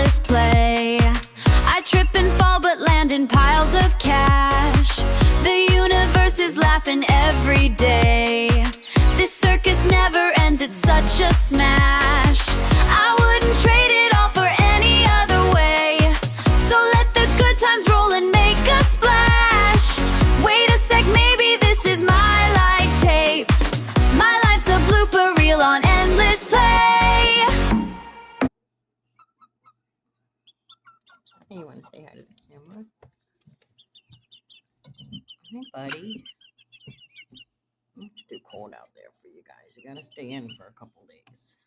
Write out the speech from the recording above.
endless play. I trip and fall but land in piles of cash. The universe is laughing every day. This circus never ends, it's such a smash. I wouldn't trade it all for any other way. So let the good times roll and make a splash. Wait a sec, maybe this is my light tape. My life's a blooper reel on endless play. Hey, you want to say hi to the camera? Hey, buddy. It's too cold out there for you guys. You gotta stay in for a couple days.